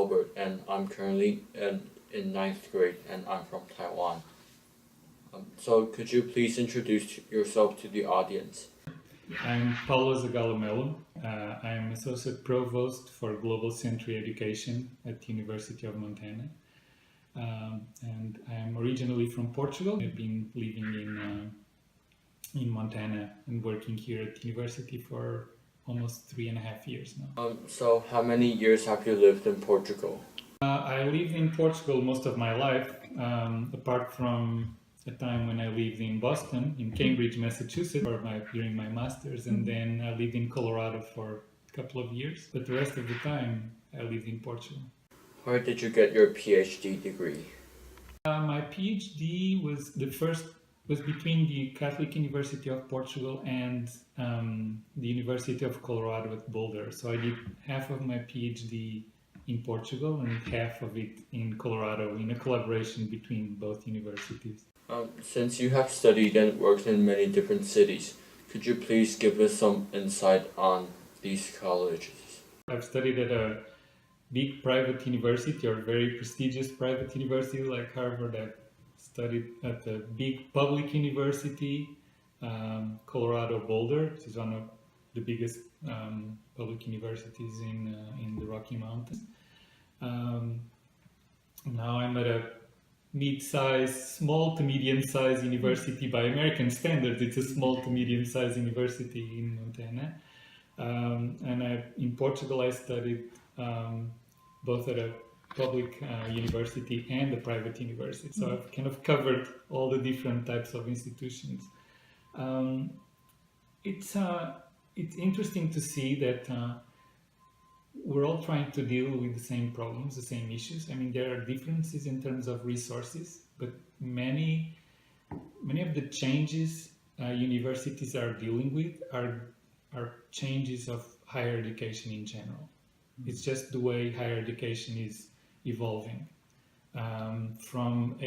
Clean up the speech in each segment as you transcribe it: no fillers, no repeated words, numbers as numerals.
Albert, and I'm currently in ninth grade, and I'm from Taiwan. So could you please introduce yourself to the audience? I'm Paulo Zagalo-Melo. I am Associate Provost for Global Century Education at the University of Montana. And I am originally from Portugal. I've been living in Montana and working here at the university for almost 3.5 years now. So how many years have you lived in Portugal? I lived in Portugal most of my life, apart from a time when I lived in Boston, in Cambridge, Massachusetts, during my master's, and then I lived in Colorado for a couple of years. But the rest of the time, I lived in Portugal. Where did you get your PhD degree? My PhD was between the Catholic University of Portugal and the University of Colorado at Boulder. So I did half of my PhD in Portugal and half of it in Colorado in a collaboration between both universities. Since you have studied and worked in many different cities, could you please give us some insight on these colleges? I've studied at a big private university or very prestigious private university like Harvard. I've studied at a big public university, Colorado Boulder, which is one of the biggest public universities in the Rocky Mountains. Now I'm at a small to medium-sized university by American standards. It's a small to medium-sized university in Montana. And in Portugal, I studied both at a public university and a private university. So I've kind of covered all the different types of institutions. It's interesting to see that we're all trying to deal with the same problems, the same issues. I mean, there are differences in terms of resources, but many of the changes universities are dealing with are changes of higher education in general. It's just the way higher education is evolving from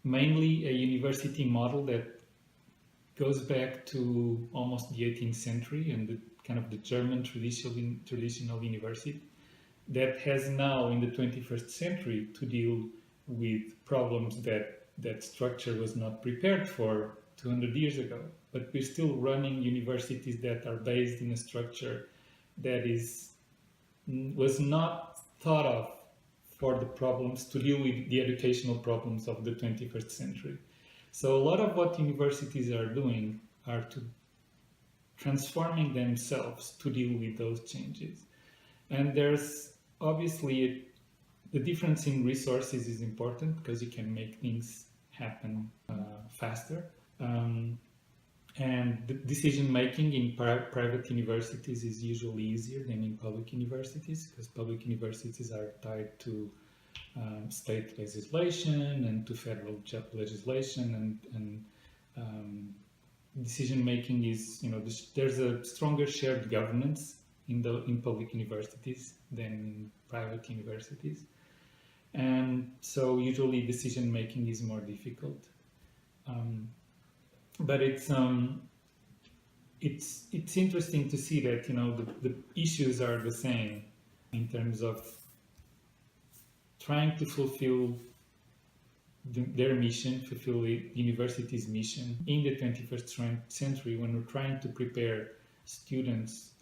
mainly a university model that goes back to almost the 18th century and the German traditional university that has now in the 21st century to deal with problems that structure was not prepared for 200 years ago. But we're still running universities that are based in a structure that was not thought of for the problems to deal with the educational problems of the 21st century. So a lot of what universities are doing are to transforming themselves to deal with those changes. And there's obviously the difference in resources is important because you can make things happen faster. And the decision making in private universities is usually easier than in public universities because public universities are tied to state legislation and to federal legislation, and decision making is, there's a stronger shared governance in public universities than in private universities, and so usually decision making is more difficult. But it's interesting to see that the issues are the same in terms of trying to fulfill their mission, fulfill the university's mission in the 21st century when we're trying to prepare students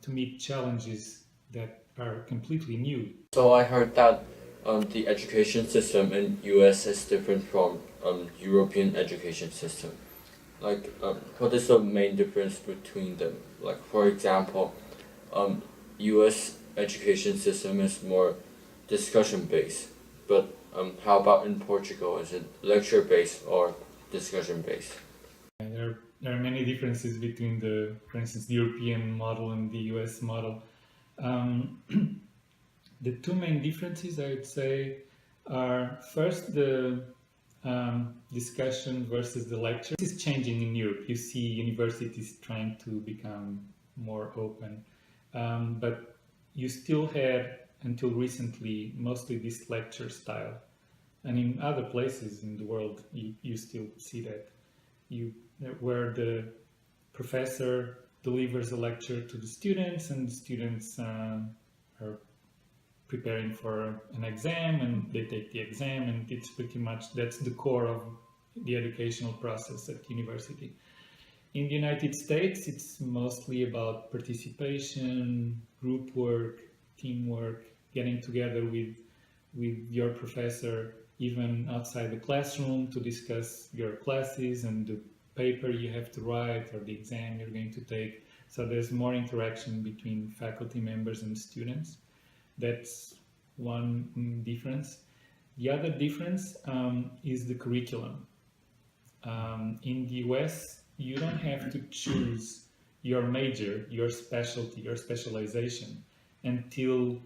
to meet challenges that are completely new. So I heard that the education system in US is different from European education system. Like, what is the main difference between them? Like, for example, US education system is more discussion-based, but how about in Portugal? Is it lecture-based or discussion-based? There are many differences between for instance, the European model and the US model. The two main differences, I would say, are first the discussion versus the lecture. This is changing in Europe. You see universities trying to become more open, but you still had, until recently, mostly this lecture style. And in other places in the world, you still see that. Where the professor delivers a lecture to the students and the students are preparing for an exam, and they take the exam, and it's pretty much, that's the core of the educational process at university. In the United States, it's mostly about participation, group work, teamwork, getting together with your professor, even outside the classroom, to discuss your classes and the paper you have to write or the exam you're going to take. So there's more interaction between faculty members and students. That's one difference. The other difference is the curriculum. In the US, you don't have to choose your major, your specialty, your specialization until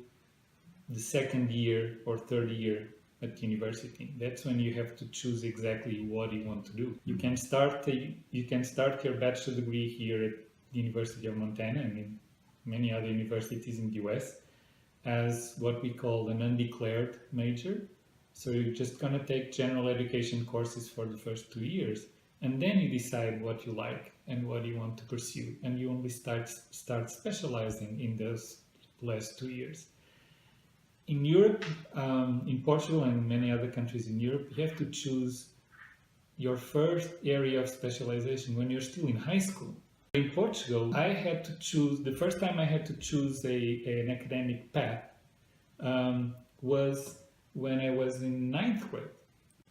the second year or third year at university. That's when you have to choose exactly what you want to do. You can start your bachelor degree here at the University of Montana and in many other universities in the US as what we call an undeclared major. So you're just going to take general education courses for the first 2 years, and then you decide what you like and what you want to pursue, and you only start specializing in those last 2 years. In Europe, in Portugal and many other countries in Europe, you have to choose your first area of specialization when you're still in high school. In Portugal, I had to choose, the first time I had to choose an academic path was when I was in 9th grade.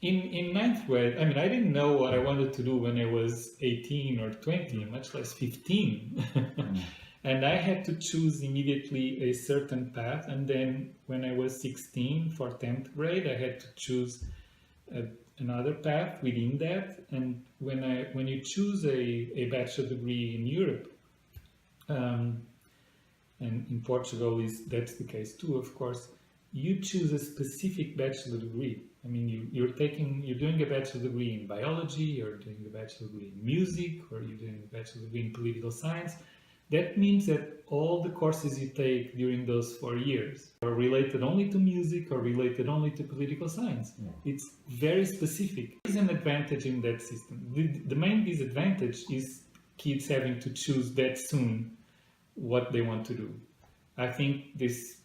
In 9th grade, I mean, I didn't know what I wanted to do when I was 18 or 20, much less 15. And I had to choose immediately a certain path. And then when I was 16 for 10th grade, I had to choose another path within that. And when you choose a bachelor degree in Europe, and in Portugal that's the case too, of course, you choose a specific bachelor degree. I mean, you're doing a bachelor degree in biology, or doing a bachelor degree in music, or you're doing a bachelor degree in political science. That means that all the courses you take during those 4 years are related only to music or related only to political science. Yeah. It's very specific. There's an advantage in that system. The main disadvantage is kids having to choose that soon what they want to do. I think this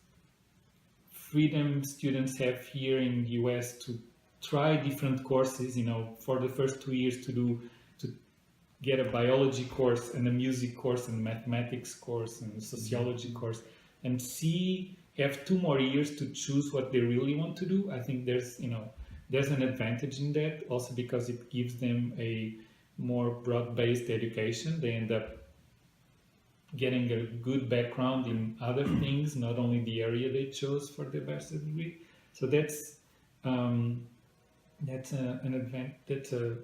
freedom students have here in the US to try different courses, for the first 2 years to get a biology course and a music course and mathematics course and a sociology course, and have 2 more years to choose what they really want to do. I think there's an advantage in that, also because it gives them a more broad-based education. They end up getting a good background in other things, not only the area they chose for their bachelor degree. So that's a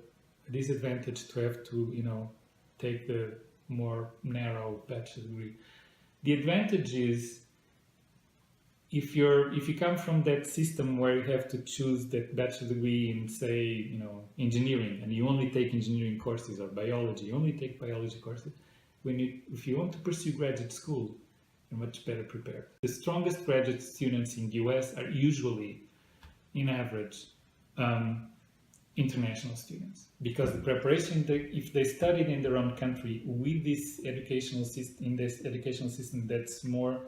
disadvantage to have to take the more narrow bachelor degree. The advantage is if you come from that system where you have to choose that bachelor degree in, say, engineering, and you only take engineering courses, or biology, you only take biology courses. If you want to pursue graduate school, you're much better prepared. The strongest graduate students in the US are usually, in average, international students, because the preparation, if they studied in their own country with this educational system, that's more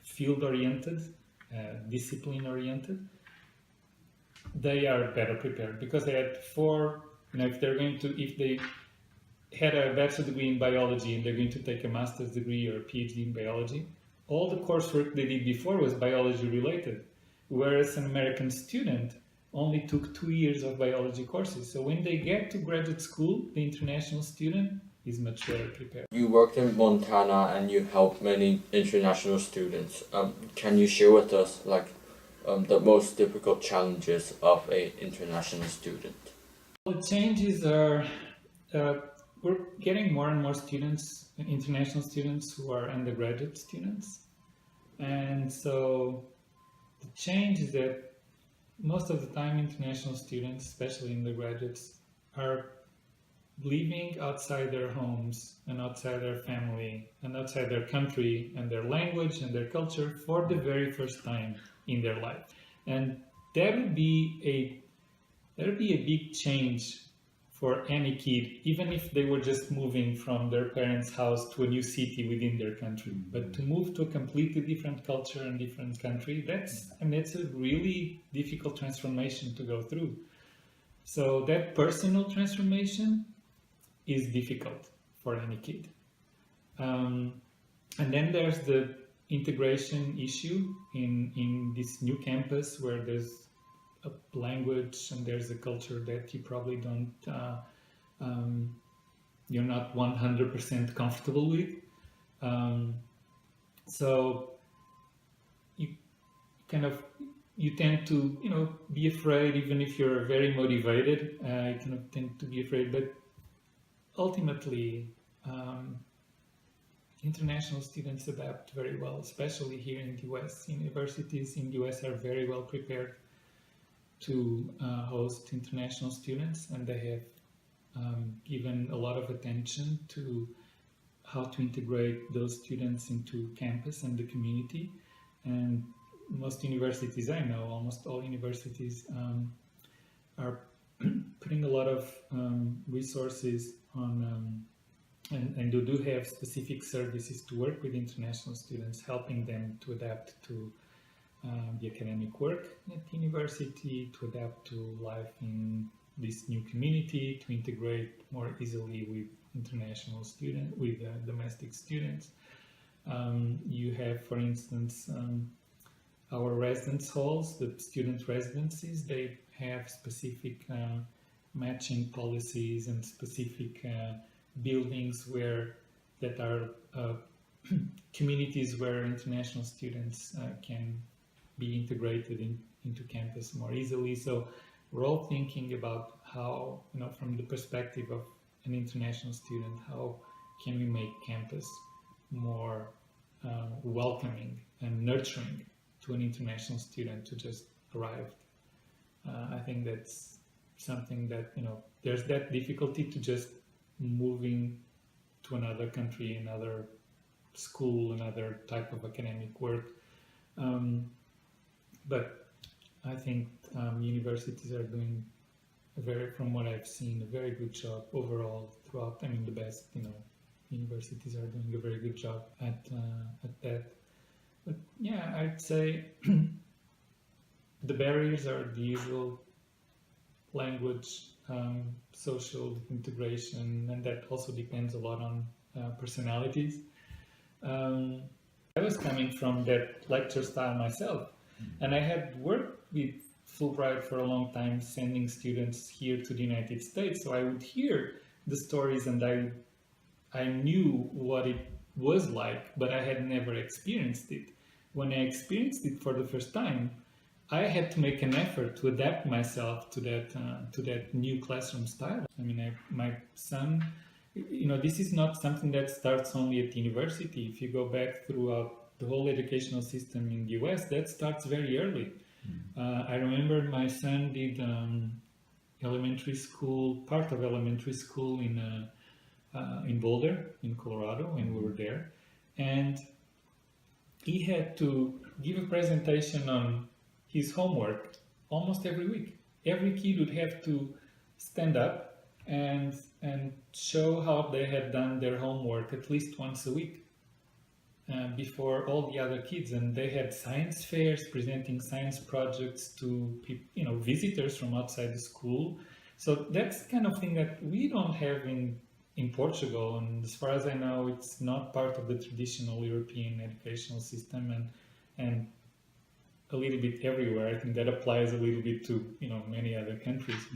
field-oriented, discipline-oriented, they are better prepared, because they had if they had a bachelor degree in biology and they're going to take a master's degree or a PhD in biology, all the coursework they did before was biology related, whereas an American student only took 2 years of biology courses. So when they get to graduate school, the international student is much better prepared. You worked in Montana and you helped many international students. Can you share with us the most difficult challenges of an international student? The changes are, we're getting more and more students, international students who are undergraduate students. And so the change is that most of the time international students, especially undergraduates, are living outside their homes and outside their family and outside their country and their language and their culture for the very first time in their life. And that would be a big change for any kid, even if they were just moving from their parents' house to a new city within their country. But to move to a completely different culture and different country, that's a really difficult transformation to go through. So that personal transformation is difficult for any kid. And then there's the integration issue in this new campus where there's a language and there's a culture that you probably don't, you're not 100% comfortable with. So you tend to, be afraid, even if you're very motivated, you tend to be afraid, but ultimately, international students adapt very well, especially here in the US. Universities in the US are very well prepared to host international students, and they have given a lot of attention to how to integrate those students into campus and the community. And most universities I know, almost all universities, are putting a lot of resources on and they do have specific services to work with international students, helping them to adapt to the academic work at the university, to adapt to life in this new community, to integrate more easily with international students, with domestic students. You have, for instance, our residence halls, the student residencies, they have specific matching policies and specific buildings that are communities where international students can be integrated into campus more easily. So we're all thinking about how, from the perspective of an international student, how can we make campus more welcoming and nurturing to an international student who just arrived. I think that's something that, there's that difficulty to just moving to another country, another school, another type of academic work. But I think universities are doing from what I've seen, a very good job overall throughout. The best, universities are doing a very good job at that. But yeah, I'd say the barriers are the usual: language, social integration, and that also depends a lot on personalities. I was coming from that lecture style myself, and I had worked with Fulbright for a long time, sending students here to the United States, so I would hear the stories and I knew what it was like, but I had never experienced it. When I experienced it for the first time, I had to make an effort to adapt myself to that new classroom style. My son, this is not something that starts only at university. If you go back throughout the whole educational system in the US, that starts very early. I remember my son did elementary school, part of elementary school in Boulder, in Colorado, when we were there, and he had to give a presentation on his homework almost every week. Every kid would have to stand up and show how they had done their homework at least once a week before all the other kids. And they had science fairs, presenting science projects to visitors from outside the school. So that's the kind of thing that we don't have in Portugal, and as far as I know, it's not part of the traditional European educational system, and a little bit everywhere. I think that applies a little bit to many other countries.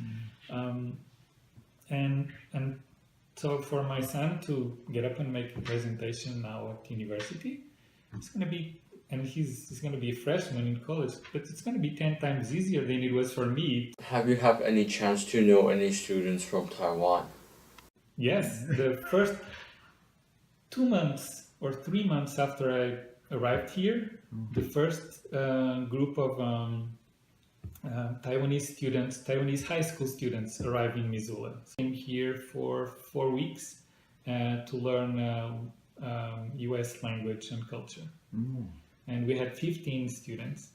And so for my son to get up and make a presentation now at university, it's going to be, and he's going to be a freshman in college, but it's going to be 10 times easier than it was for me. Have you had any chance to know any students from Taiwan? Yes, the first 2 months or 3 months after I arrived here, the first group of Taiwanese high school students arrived in Missoula. Came here for 4 weeks to learn US language and culture. And we had 15 students.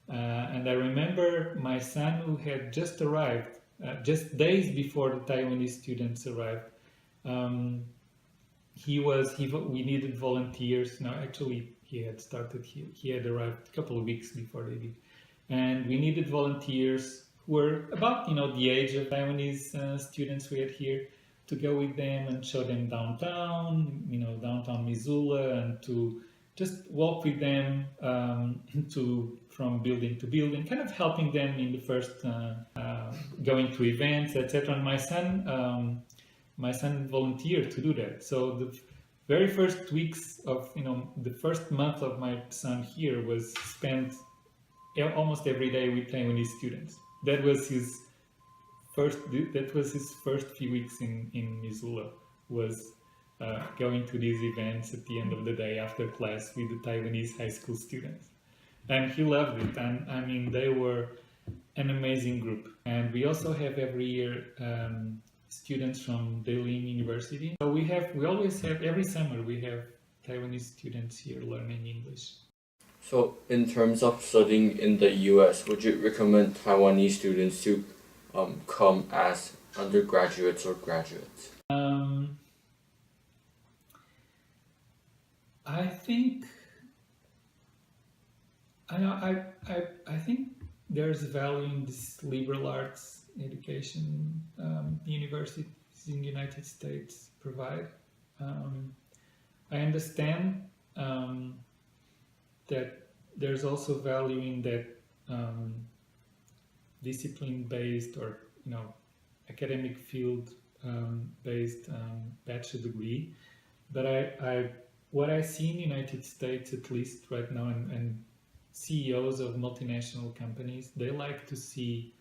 And I remember my son, who had just arrived just days before the Taiwanese students arrived. We needed volunteers. No, actually, he had started here. He had arrived a couple of weeks before they did, and we needed volunteers who were about the age of Taiwanese students we had here, to go with them and show them downtown, downtown Missoula, and to just walk with them from building to building, kind of helping them in the first going to events, etc. And my son volunteered to do that. So the very first weeks of the first month of my son here was spent almost every day with Taiwanese students. That was his first few weeks in Missoula, was going to these events at the end of the day after class with the Taiwanese high school students. And he loved it. And I mean, they were an amazing group. And we also have every year students from Daelim University. So we always have, every summer we have Taiwanese students here learning English. So in terms of studying in the US, would you recommend Taiwanese students to come as undergraduates or graduates? I think there's value in this liberal arts education universities in the United States provide. I understand that there's also value in that discipline-based or academic field-based bachelor degree, but what I see in the United States, at least right now, and CEOs of multinational companies, they like to see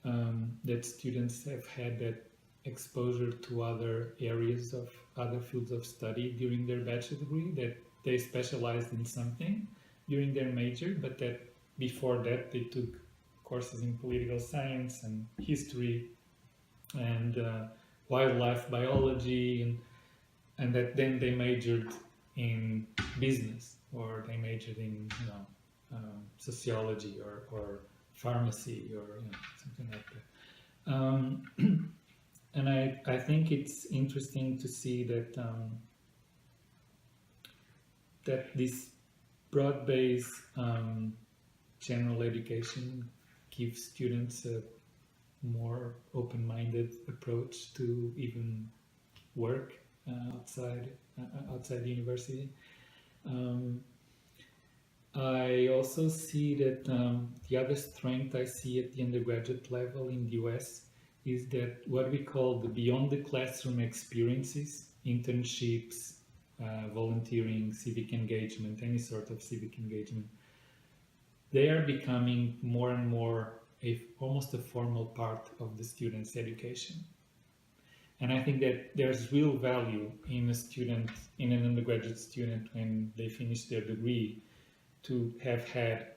that students have had that exposure to other areas of other fields of study during their bachelor degree, that they specialized in something during their major, but that before that they took courses in political science and history and wildlife biology, and that then they majored in business, or they majored in sociology or pharmacy or something like that. And I think it's interesting to see that that this broad-based general education gives students a more open-minded approach to even work outside the university. I also see that the other strength I see at the undergraduate level in the US is that what we call the beyond the classroom experiences, internships, volunteering, civic engagement, any sort of civic engagement, they are becoming more and more almost a formal part of the student's education. And I think that there's real value in an undergraduate student, when they finish their degree, to have had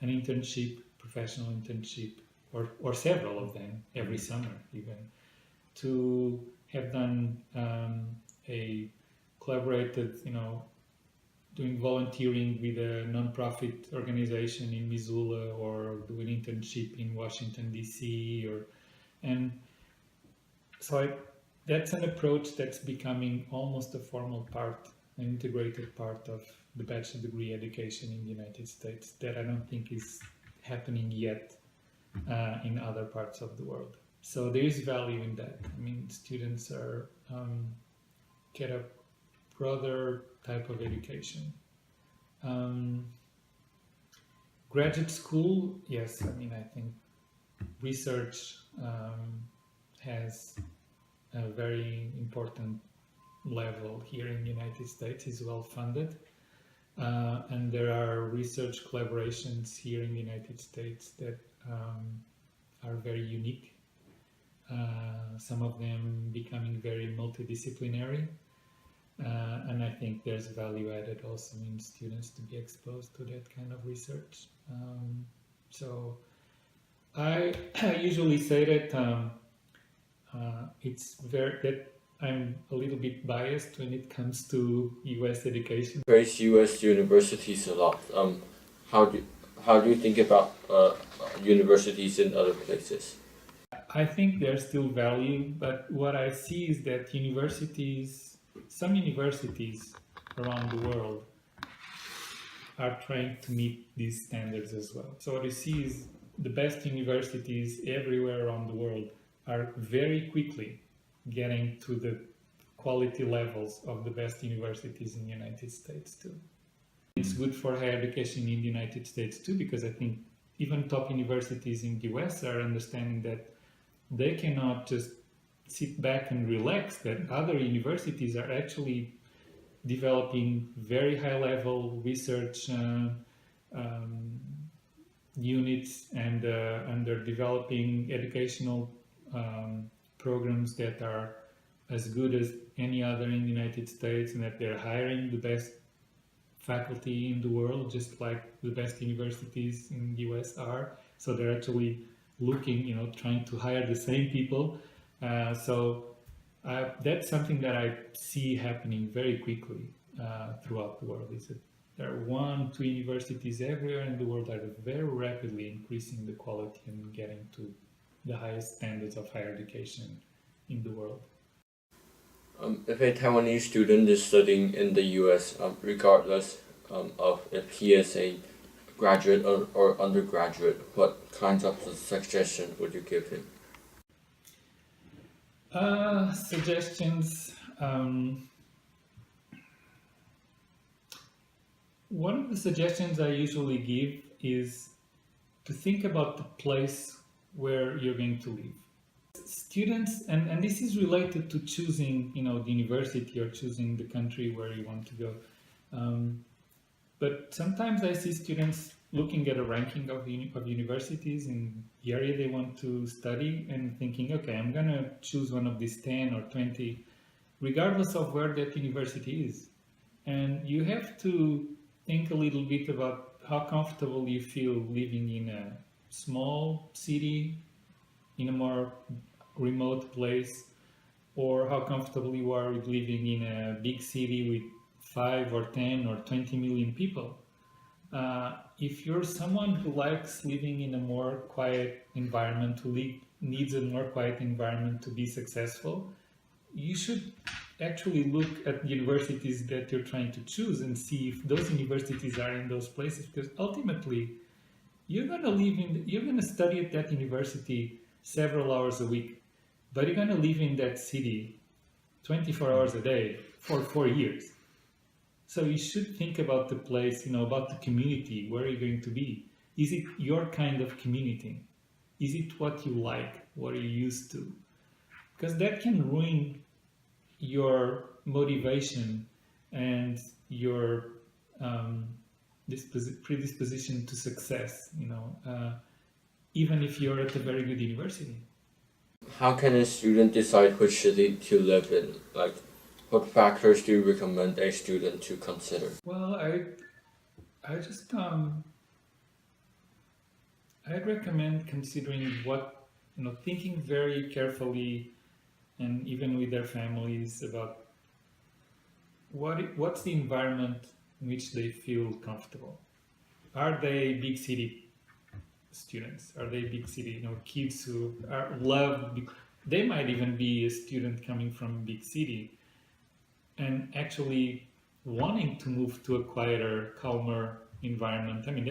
an internship, professional internship, or several of them every summer even, to have done a collaborated, doing volunteering with a non-profit organization in Missoula, or do an internship in Washington, D.C. And so that's an approach that's becoming almost a formal part, an integrated part of the bachelor degree education in the United States, that I don't think is happening yet in other parts of the world. So there is value in that. I mean, students get a broader type of education. Graduate school, yes, I mean, I think research has a very important level here in the United States, is well funded. And there are research collaborations here in the United States that are very unique. Some of them becoming very multidisciplinary. And I think there's value added also in students to be exposed to that kind of research. So I usually say that I'm a little bit biased when it comes to U.S. education. Praise U.S. universities a lot. How do you think about universities in other places? I think there's still value, but what I see is that some universities around the world are trying to meet these standards as well. So what you see is the best universities everywhere around the world are very quickly getting to the quality levels of the best universities in the United States too. It's good for higher education in the United States too, because I think even top universities in the US are understanding that they cannot just sit back and relax, that other universities are actually developing very high-level research units, and they're developing educational programs that are as good as any other in the United States, and that they're hiring the best faculty in the world, just like the best universities in the US are. So they're actually looking, trying to hire the same people. So that's something that I see happening very quickly throughout the world. Is that there are 1-2 universities everywhere in the world that are very rapidly increasing the quality and getting to the highest standards of higher education in the world. If a Taiwanese student is studying in the US, regardless of if he is a graduate or undergraduate, what kinds of suggestions would you give him? Suggestions. One of the suggestions I usually give is to think about the place where you're going to live. Students, and this is related to choosing, the university or choosing the country where you want to go. But sometimes I see students looking at a ranking of universities in the area they want to study and thinking, okay, I'm going to choose one of these 10 or 20, regardless of where that university is. And you have to think a little bit about how comfortable you feel living in a small city, in a more remote place, or how comfortable you are with living in a big city with 5 or 10 or 20 million people. If you're someone who likes living in a more quiet environment, who needs a more quiet environment to be successful, you should actually look at universities that you're trying to choose and see if those universities are in those places, because ultimately you're going to study at that university several hours a week, but you're going to live in that city 24 hours a day for 4 years. So you should think about the place, about the community, where you're going to be. Is it your kind of community? Is it what you like, what you're used to? Because that can ruin your motivation and your predisposition to success, even if you're at a very good university. How can a student decide which city to live in? Like, what factors do you recommend a student to consider? Well, I'd recommend considering thinking very carefully, and even with their families, about what's the environment in which they feel comfortable. Are they big city students? Are they big city kids who they might even be a student coming from a big city and actually wanting to move to a quieter, calmer environment. I mean,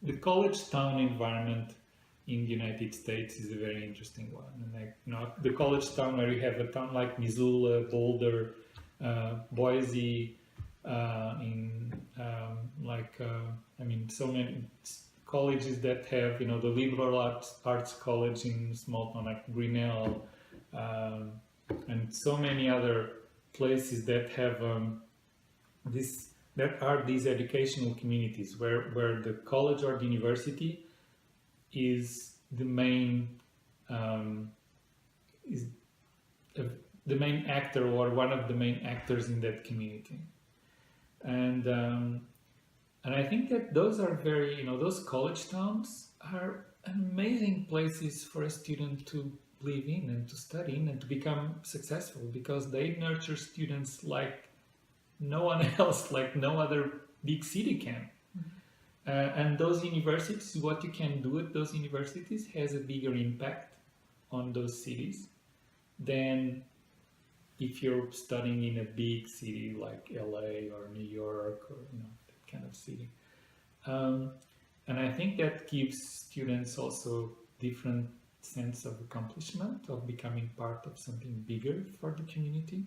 the college town environment in the United States is a very interesting one. And the college town, where you have a town like Missoula, Boulder, Boise, so many colleges that have, the liberal arts college in small town like Grinnell, and so many other places that have these educational communities where the college or the university is the main actor, or one of the main actors in that community. And I think that those are very, those college towns are amazing places for a student to live in and to study in and to become successful, because they nurture students like no one else, like no other big city can. And those universities, what you can do at those universities has a bigger impact on those cities than if you're studying in a big city like LA or New York or that kind of city. And I think that gives students also different sense of accomplishment, of becoming part of something bigger for the community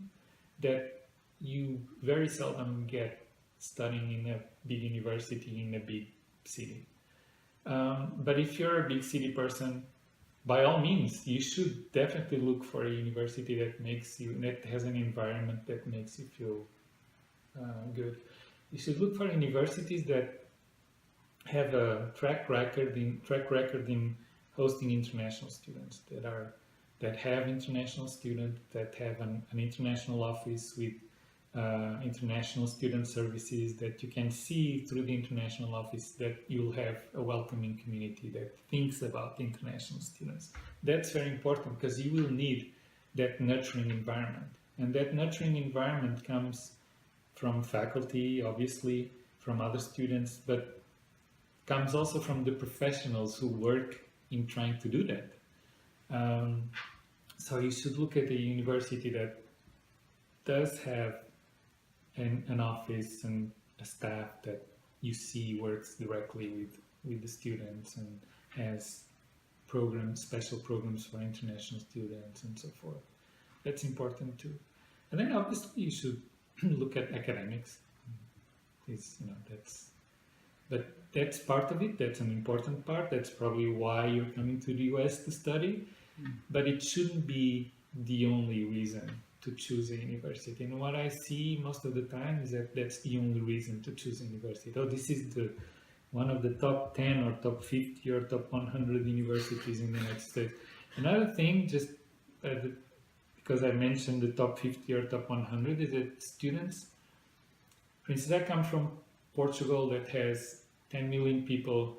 that you very seldom get studying in a big university in a big city. But if you're a big city person, by all means, you should definitely look for a university that has an environment that makes you feel good. You should look for universities that have a track record in hosting international students, that have international students, that have an international office with international student services, that you can see through the international office that you'll have a welcoming community that thinks about international students. That's very important because you will need that nurturing environment. And that nurturing environment comes from faculty, obviously, from other students, but comes also from the professionals who work in trying to do that. So you should look at a university that does have an office and a staff that you see works directly with the students and has programs, special programs for international students and so forth. That's important too. And then obviously you should look at academics. That's part of it. That's an important part. That's probably why you're coming to the US to study. But it shouldn't be the only reason to choose a university. And what I see most of the time is that that's the only reason to choose a university. Oh, this is one of the top 10 or top 50 or top 100 universities in the United States. Another thing, just because I mentioned the top 50 or top 100, is that students, for instance, I come from Portugal that has 10 million people,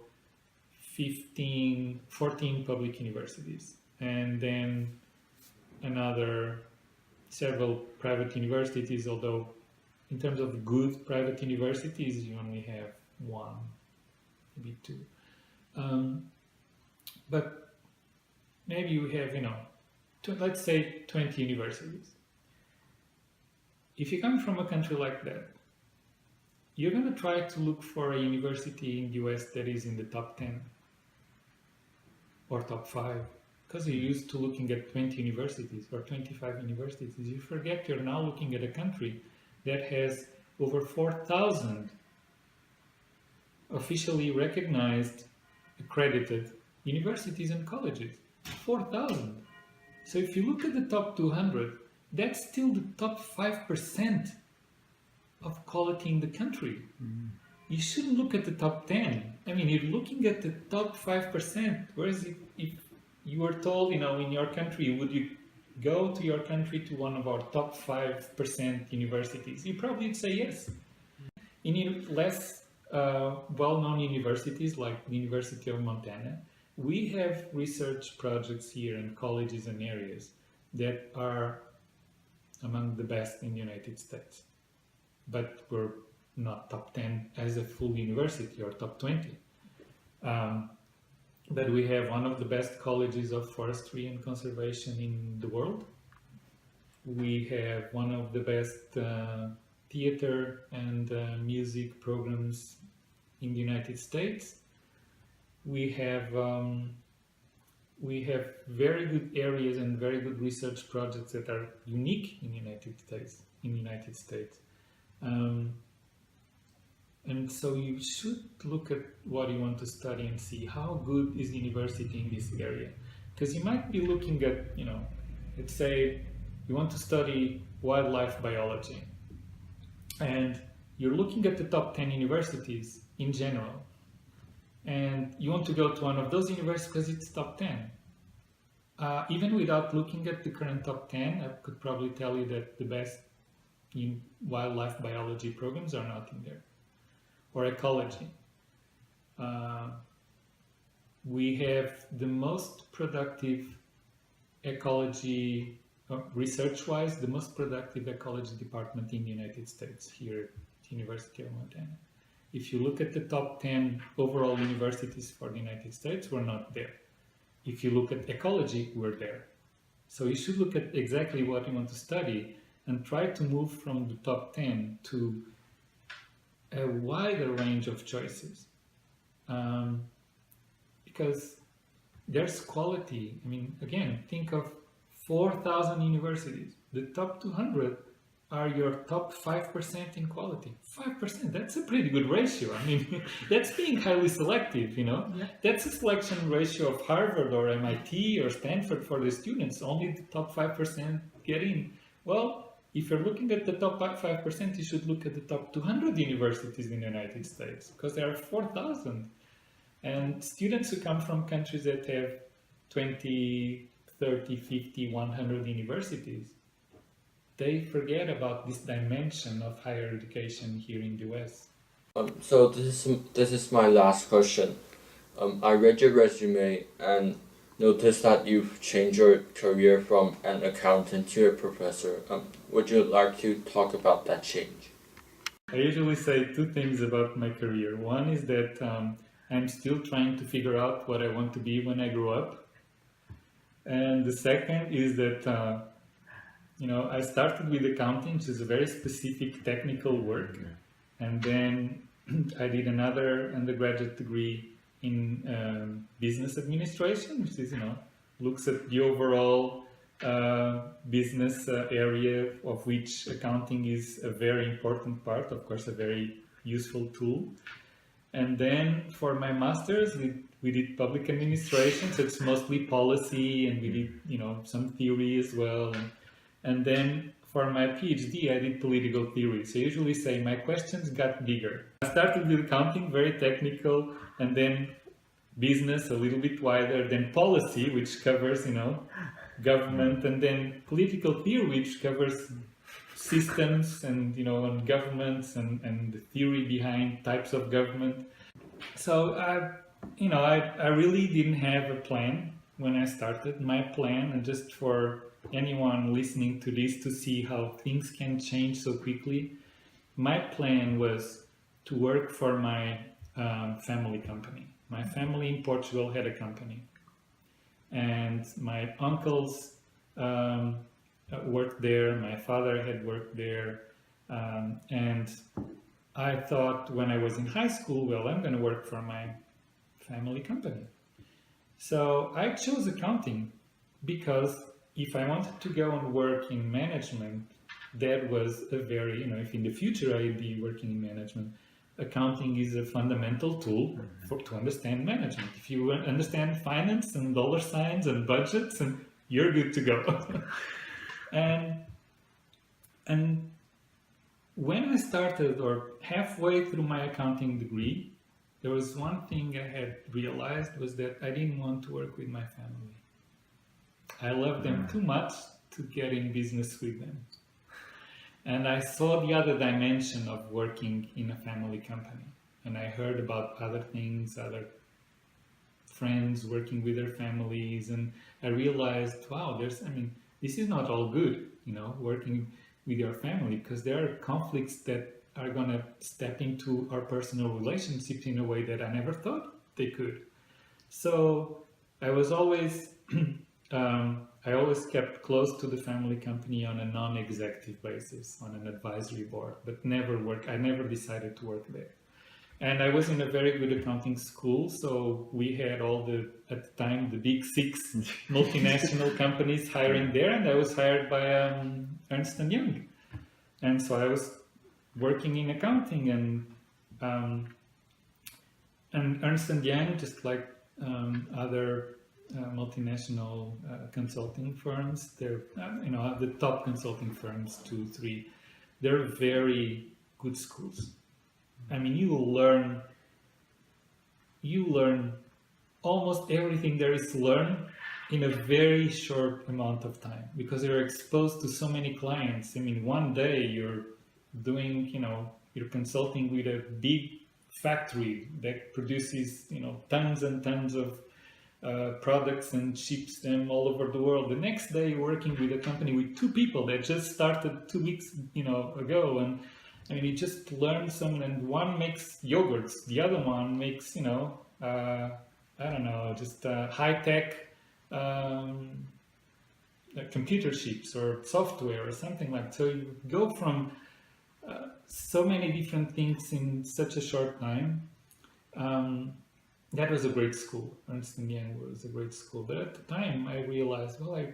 14 public universities, and then several private universities, although in terms of good private universities, you only have one, maybe two. But maybe you have, let's say 20 universities. If you come from a country like that, you're going to try to look for a university in the US that is in the top 10 or top 5. Because you're used to looking at 20 universities or 25 universities. You forget you're now looking at a country that has over 4,000 officially recognized, accredited universities and colleges. 4,000. So if you look at the top 200, that's still the top 5% of quality in the country. You shouldn't look at the top 10. I mean, you're looking at the top 5%. Whereas if you were told, in your country, would you go to your country to one of our top 5% universities? You probably would say yes. In less well-known universities like the University of Montana, we have research projects here in colleges and areas that are among the best in the United States. But we're not top 10 as a full university or top 20. But we have one of the best colleges of forestry and conservation in the world. We have one of the best theater and music programs in the United States. We have very good areas and very good research projects that are unique in the United States. And so you should look at what you want to study and see how good is the university in this area. Because you might be looking at, let's say you want to study wildlife biology. And you're looking at the top 10 universities in general. And you want to go to one of those universities because it's top 10. Even without looking at the current top 10, I could probably tell you that the best wildlife biology programs are not in there. Or ecology. We have the most productive ecology, research-wise, the most productive ecology department in the United States here at the University of Montana. If you look at the top 10 overall universities for the United States, we're not there. if you look at ecology, we're there. So you should look at exactly what you want to study and try to move from the top 10 to a wider range of choices. Because there's quality. I mean, again, think of 4,000 universities. The top 200 are your top 5% in quality. 5%, that's a pretty good ratio. I mean, that's being highly selective, you know? Yeah. That's a selection ratio of Harvard or MIT or Stanford for the students. Only the top 5% get in. Well, if you're looking at the top 5%, you should look at the top 200 universities in the United States, because there are 4,000. And students who come from countries that have 20, 30, 50, 100 universities, they forget about this dimension of higher education here in the US. So this is my last question. I read your resume and noticed that you've changed your career from an accountant to a professor. Would you like to talk about that change? I usually say two things about my career. One is that I'm still trying to figure out what I want to be when I grow up. And the second is that, I started with accounting, which is a very specific technical work. And then I did another undergraduate degree in business administration, which is, looks at the overall business area, of which accounting is a very important part, of course, a very useful tool. And then for my master's, we did public administration, so it's mostly policy, and we did, some theory as well. And then for my PhD, I did political theory. So I usually say my questions got bigger. I started with accounting, very technical, and then business, a little bit wider, then policy, which covers, government, and then political theory, which covers systems and, and governments and the theory behind types of government. So I really didn't have a plan when I started. My plan, and just for anyone listening to this to see how things can change so quickly, my plan was to work for my family company. My family in Portugal had a company, and my uncles worked there, my father had worked there, and I thought when I was in high school, well, I'm going to work for my family company. So I chose accounting because if I wanted to go and work in management, that was a very, if in the future I'd be working in management, accounting is a fundamental tool to understand management. If you understand finance and dollar signs and budgets, and you're good to go. And when I started, or halfway through my accounting degree, there was one thing I had realized, was that I didn't want to work with my family. I loved them too much to get in business with them. And I saw the other dimension of working in a family company. And I heard about other things, other friends working with their families. And I realized, wow, this is not all good, working with your family, because there are conflicts that are going to step into our personal relationships in a way that I never thought they could. So I was always... I always kept close to the family company on a non-executive basis, on an advisory board, but I never decided to work there. And I was in a very good accounting school, so we had at the time, the big 6 multinational companies hiring there, and I was hired by Ernst & Young. And so I was working in accounting, and Ernst & Young, just like other multinational consulting firms, they're the top consulting firms, 2, 3. They're very good schools. I mean, you learn almost everything there is to learn in a very short amount of time, because you're exposed to so many clients. I mean, one day you're doing, you're consulting with a big factory that produces, tons and tons of products and ships them all over the world. The next day, working with a company with 2 people that just started 2 weeks, ago, and I mean, you just learn some. And one makes yogurts, the other one makes, high-tech computer chips or software or something like that. So you go from so many different things in such a short time. That was a great school. Ernst & Young was a great school. But at the time, I realized, well, I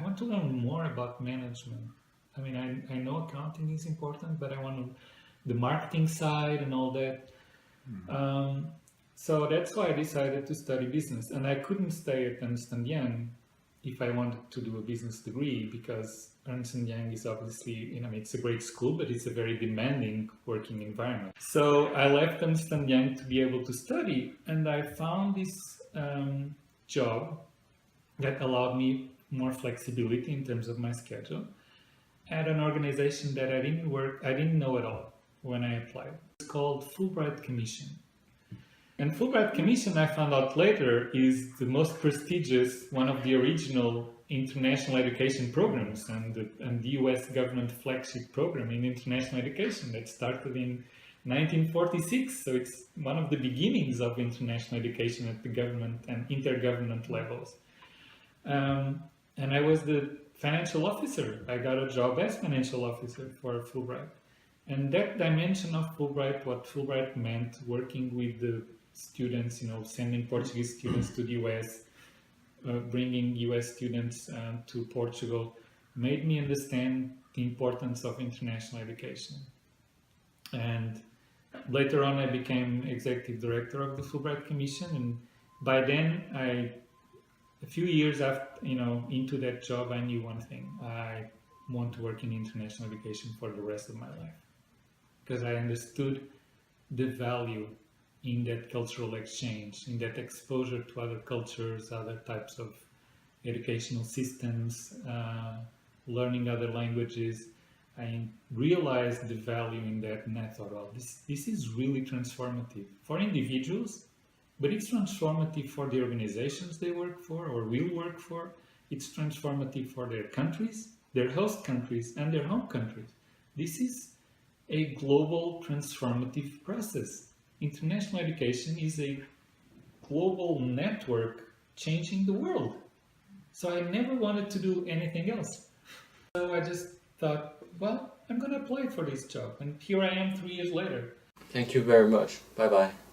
want to learn more about management. I mean, I know accounting is important, but I want the marketing side and all that. So that's why I decided to study business. And I couldn't stay at Ernst & Young if I wanted to do a business degree, because Ernst & Young is obviously, it's a great school, but it's a very demanding working environment. So I left Ernst & Young to be able to study, and I found this job that allowed me more flexibility in terms of my schedule at an organization that I didn't know at all when I applied. It's called Fulbright Commission. And Fulbright Commission, I found out later, is the most prestigious, one of the original international education programs, and the US government flagship program in international education that started in 1946. So it's one of the beginnings of international education at the government and intergovernment levels. And I was the financial officer. I got a job as financial officer for Fulbright. And that dimension of Fulbright, what Fulbright meant, working with the students, sending Portuguese students to the US, bringing US students to Portugal, made me understand the importance of international education. And later on, I became executive director of the Fulbright Commission, and by then, a few years after, into that job, I knew one thing: I want to work in international education for the rest of my life, because I understood the value in that cultural exchange, in that exposure to other cultures, other types of educational systems, learning other languages. I realized the value in that, and I thought, well, this is really transformative for individuals, but it's transformative for the organizations they work for or will work for. It's transformative for their countries, their host countries, and their home countries. This is a global transformative process. International education is a global network changing the world. So I never wanted to do anything else. So I just thought, well, I'm going to apply for this job. And here I am 3 years later. Thank you very much. Bye-bye.